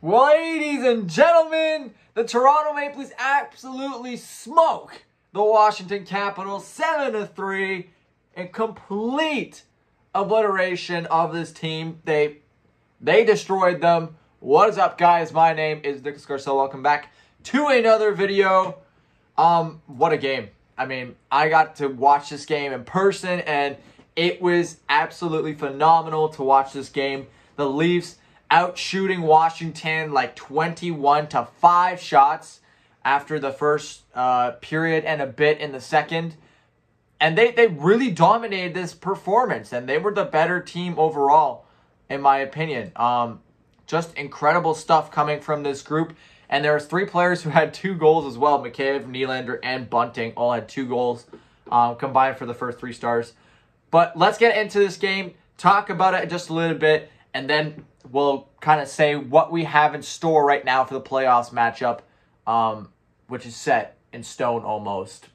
Ladies and gentlemen, the Toronto Maple Leafs absolutely smoke the Washington Capitals 7-3 in complete obliteration of this team. They destroyed them. What is up, guys? My name is Nicholas Garcelle. Welcome back to another video. What a game. I mean, I got to watch this game in person, and it was absolutely phenomenal to watch this game. The Leafs out shooting Washington like 21-5 shots after the first period and a bit in the second. And they really dominated this performance, and they were the better team overall, in my opinion. Just incredible stuff coming from this group. And there was 3 players who had 2 goals as well. Mikheyev, Nylander, and Bunting all had 2 goals combined for the first 3 stars. But let's get into this game, talk about it just a little bit, and then we'll kind of say what we have in store right now for the playoffs matchup, which is set in stone almost,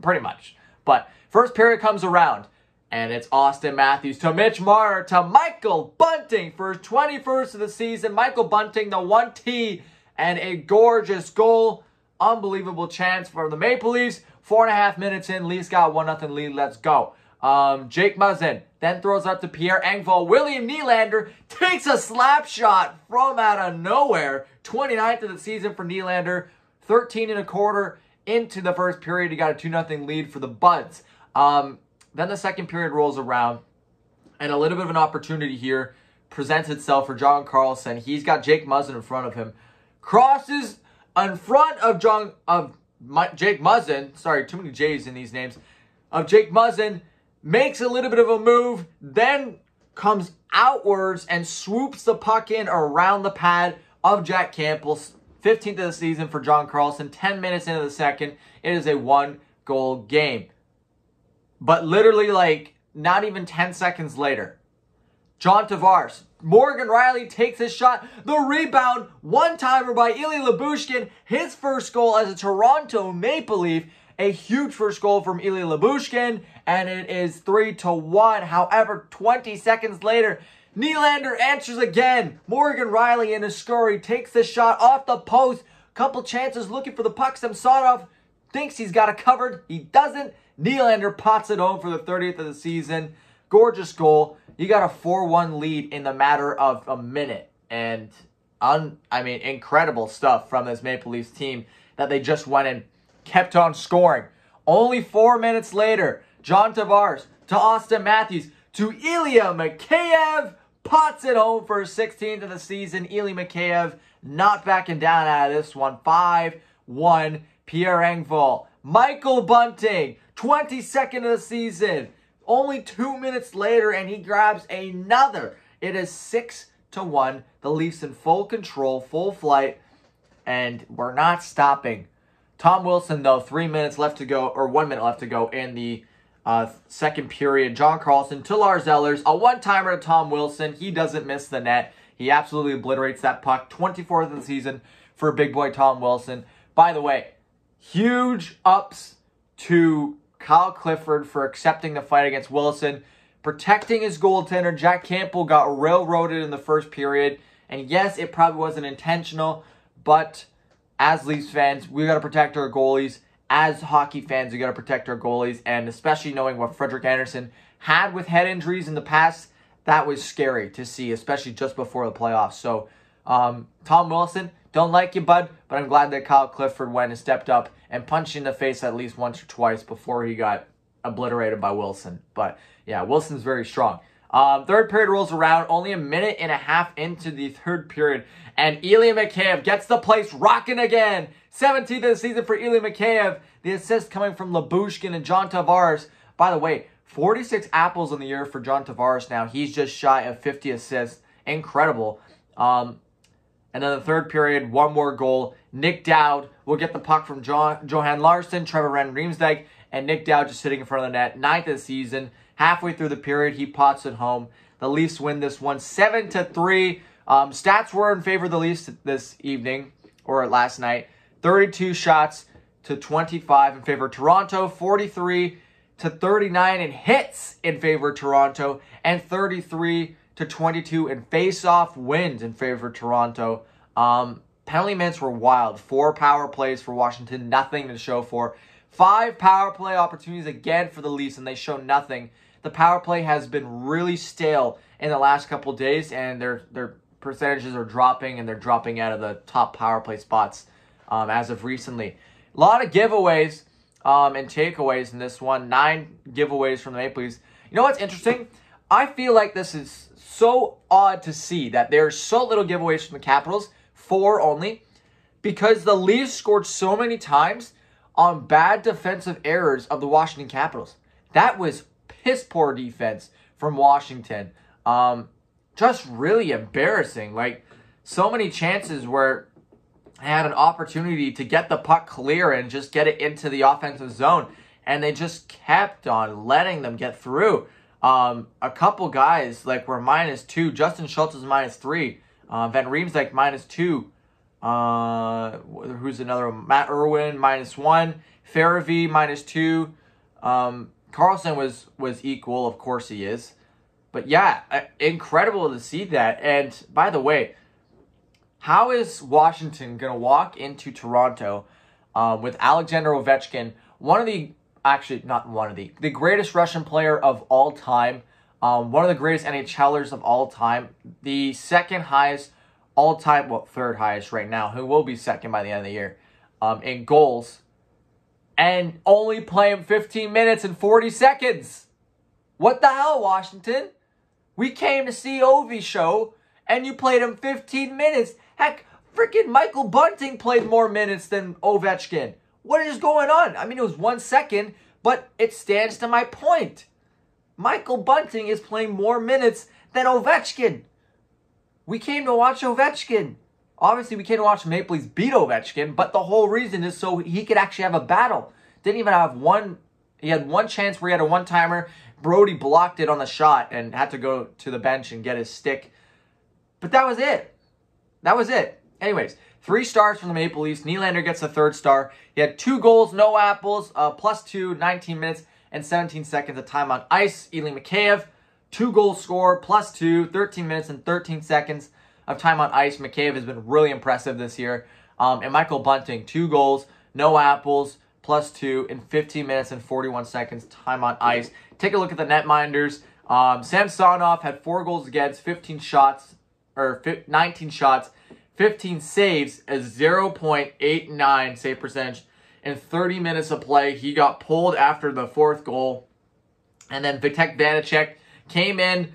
pretty much. But first period comes around, and it's Austin Matthews to Mitch Marner to Michael Bunting for his 21st of the season. Michael Bunting, the 1T, and a gorgeous goal. Unbelievable chance for the Maple Leafs. 4.5 minutes in, Leafs got 1-0 lead. Let's go. Jake Muzzin then throws up to Pierre-Engvall. William Nylander takes a slap shot from out of nowhere. 29th of the season for Nylander. 13.25 into the first period. He got a 2-0 lead for the Buds. Then the second period rolls around, and a little bit of an opportunity here presents itself for John Carlson. He's got Jake Muzzin in front of him. Crosses in front of Jake Muzzin. Sorry, too many J's in these names. Of Jake Muzzin. Makes a little bit of a move, then comes outwards and swoops the puck in around the pad of Jack Campbell. 15th of the season for John Carlson. 10 minutes into the second, it is a 1-goal game. But literally, like, not even 10 seconds later, John Tavares, Morgan Riley takes his shot. The rebound, one-timer by Ilya Lyubushkin. His first goal as a Toronto Maple Leaf. A huge first goal from Ilya Lyubushkin, and it is 3-1. However, 20 seconds later, Nylander answers again. Morgan Riley in a scurry takes the shot off the post. Couple chances looking for the puck. Samsonov thinks he's got it covered. He doesn't. Nylander pots it home for the 30th of the season. Gorgeous goal. You got a 4-1 lead in the matter of a minute. And, I mean, incredible stuff from this Maple Leafs team that they just went and kept on scoring. Only 4 minutes later, John Tavares to Austin Matthews to Ilya Mikheyev. Pots it home for his 16th of the season. Ilya Mikheyev not backing down out of this one. 5-1. Pierre-Engvall. Michael Bunting, 22nd of the season. Only 2 minutes later, and he grabs another. It is 6-1. The Leafs in full control, full flight, and we're not stopping. Tom Wilson, though, 3 minutes left to go, or 1 minute left to go in the second period. John Carlson to Lars Ellers. A one-timer to Tom Wilson. He doesn't miss the net. He absolutely obliterates that puck. 24th of the season for big boy Tom Wilson. By the way, huge ups to Kyle Clifford for accepting the fight against Wilson. Protecting his goaltender. Jack Campbell got railroaded in the first period. And yes, it probably wasn't intentional, but as Leafs fans, we got to protect our goalies. As hockey fans, we got to protect our goalies. And especially knowing what Frederik Andersen had with head injuries in the past, that was scary to see, especially just before the playoffs. So, Tom Wilson, don't like you, bud, but I'm glad that Kyle Clifford went and stepped up and punched in the face at least once or twice before he got obliterated by Wilson. But, yeah, Wilson's very strong. Third period rolls around, only a minute and a half into the third period, and Ilya Mikheyev gets the place rocking again. 17th of the season for Ilya Mikheyev. The assist coming from Lyubushkin and John Tavares. By the way, 46 apples in the year for John Tavares now. He's just shy of 50 assists. Incredible. And then the third period, one more goal. Nick Dowd will get the puck from Johan Larsson, Trevor Riemsdyk, and Nick Dowd just sitting in front of the net. 9th of the season. Halfway through the period, he pots it home. The Leafs win this one 7-3. Stats were in favor of the Leafs this evening, or last night. 32 shots to 25 in favor of Toronto. 43-39 in hits in favor of Toronto. And 33 to 22 in face-off wins in favor of Toronto. Penalty minutes were wild. 4 power plays for Washington, nothing to show for. 5 power play opportunities again for the Leafs, and they show nothing. The power play has been really stale in the last couple days, and their percentages are dropping, and they're dropping out of the top power play spots as of recently. A lot of giveaways and takeaways in this one. 9 giveaways from the Maple Leafs. You know what's interesting? I feel like this is so odd to see that there's so little giveaways from the Capitals, 4 only, because the Leafs scored so many times on bad defensive errors of the Washington Capitals. That was piss poor defense from Washington. Just really embarrassing. Like, so many chances where I had an opportunity to get the puck clear and just get it into the offensive zone, and they just kept on letting them get through. A couple guys like were -2. Justin Schultz was -3. Van Riemsdyk -2. Who's another one? Matt Irwin -1. Farabee -2. Carlson was equal, of course he is. But yeah, incredible to see that. And by the way, how is Washington going to walk into Toronto with Alexander Ovechkin, the greatest Russian player of all time, one of the greatest NHLers of all time, the second highest all-time, well, third highest right now, who will be second by the end of the year, in goals, and only play him 15 minutes and 40 seconds. What the hell, Washington? We came to see Ovi show, and you played him 15 minutes. Heck, freaking Michael Bunting played more minutes than Ovechkin. What is going on? I mean, it was 1 second, but it stands to my point. Michael Bunting is playing more minutes than Ovechkin. We came to watch Ovechkin. Obviously, we came to watch Maple Leafs beat Ovechkin, but the whole reason is so he could actually have a battle. Didn't even have one. He had one chance where he had a one-timer. Brody blocked it on the shot and had to go to the bench and get his stick. But that was it. That was it. Anyways, 3 stars from the Maple Leafs. Nylander gets the 3rd star. He had 2 goals, no apples, +2, 19 minutes and 17 seconds of time on ice. Eli Mikheyev, 2 goals scored, +2, 13 minutes and 13 seconds of time on ice. Mikheyev has been really impressive this year. And Michael Bunting, 2 goals, no apples, +2 in 15 minutes and 41 seconds time on ice. Take a look at the netminders. Samsonov had 4 goals against, 19 shots, 15 saves, a 0.89 save percentage in 30 minutes of play. He got pulled after the 4th goal. And then Vitek Vanacek came in.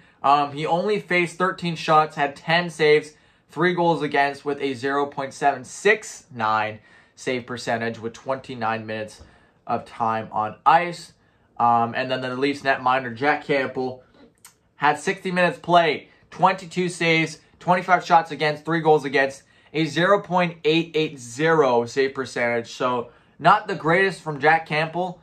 He only faced 13 shots, had 10 saves, 3 goals against with a 0.769 save percentage with 29 minutes of time on ice. And then the Leafs netminder, Jack Campbell, had 60 minutes played, 22 saves, 25 shots against, 3 goals against, a 0.880 save percentage. So not the greatest from Jack Campbell.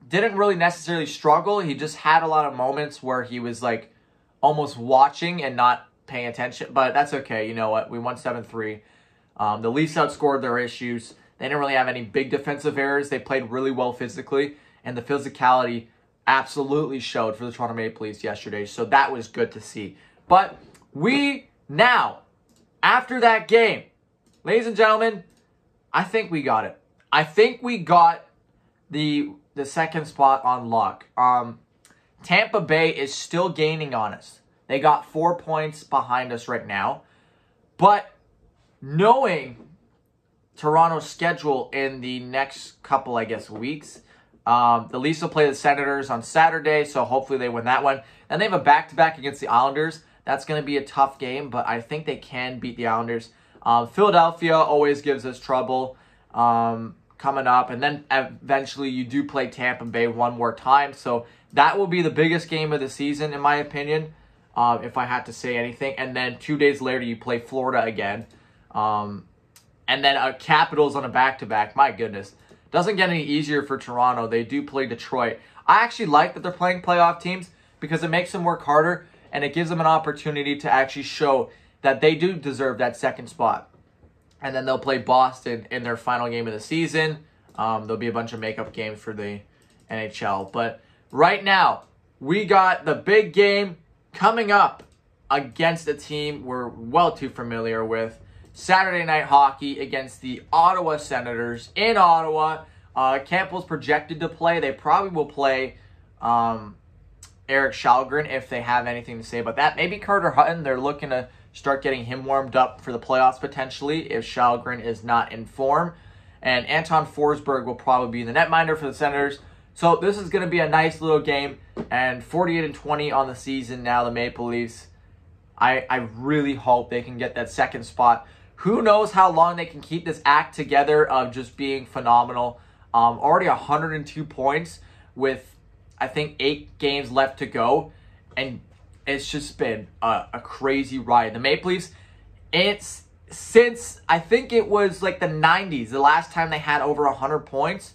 Didn't really necessarily struggle. He just had a lot of moments where he was like almost watching and not paying attention. But that's okay. You know what? We won 7-3. The Leafs outscored their issues. They didn't really have any big defensive errors. They played really well physically. And the physicality absolutely showed for the Toronto Maple Leafs yesterday. So that was good to see. But we now, after that game, ladies and gentlemen, I think we got it. I think we got the second spot on lock. Tampa Bay is still gaining on us. They got 4 points behind us right now. But knowing Toronto's schedule in the next couple, I guess, weeks, the Leafs will play the Senators on Saturday, so hopefully they win that one. And they have a back-to-back against the Islanders. That's going to be a tough game, but I think they can beat the Islanders. Philadelphia always gives us trouble coming up. And then eventually you do play Tampa Bay one more time. So that will be the biggest game of the season, in my opinion, if I had to say anything. And then 2 days later you play Florida again. And then Capitals on a back-to-back. My goodness. Doesn't get any easier for Toronto. They do play Detroit. I actually like that they're playing playoff teams because it makes them work harder and it gives them an opportunity to actually show that they do deserve that second spot. And then they'll play Boston in their final game of the season. There'll be a bunch of makeup games for the NHL. But right now, we got the big game coming up against a team we're well too familiar with. Saturday night hockey against the Ottawa Senators in Ottawa. Campbell's projected to play. They probably will play Eric Shalgren if they have anything to say about that. Maybe Carter Hutton. They're looking to start getting him warmed up for the playoffs potentially if Shalgren is not in form. And Anton Forsberg will probably be the netminder for the Senators. So this is going to be a nice little game. And 48-20 on the season now, the Maple Leafs. I really hope they can get that second spot. Who knows how long they can keep this act together of just being phenomenal. Already 102 points with, I think, 8 games left to go. And it's just been a crazy ride. The Maple Leafs, it's since, I think it was like the 90s, the last time they had over 100 points,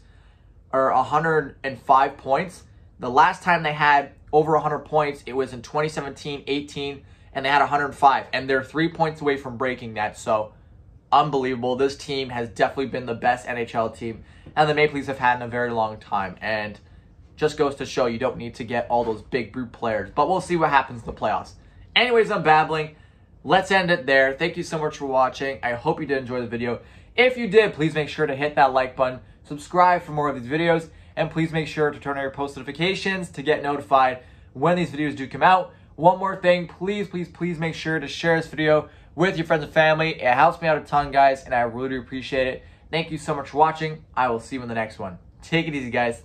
or 105 points. The last time they had over 100 points, it was in 2017-18, and they had 105. And they're 3 points away from breaking that. So, unbelievable. This team has definitely been the best NHL team, and the Maple Leafs have had in a very long time. And just goes to show you don't need to get all those big brute players. But we'll see what happens in the playoffs. Anyways, I'm babbling. Let's end it there. Thank you so much for watching. I hope you did enjoy the video. If you did, please make sure to hit that like button. Subscribe for more of these videos. And please make sure to turn on your post notifications to get notified when these videos do come out. One more thing, please make sure to share this video with your friends and family. It helps me out a ton, guys, and I really do appreciate it. Thank you so much for watching. I will see you in the next one. Take it easy, guys.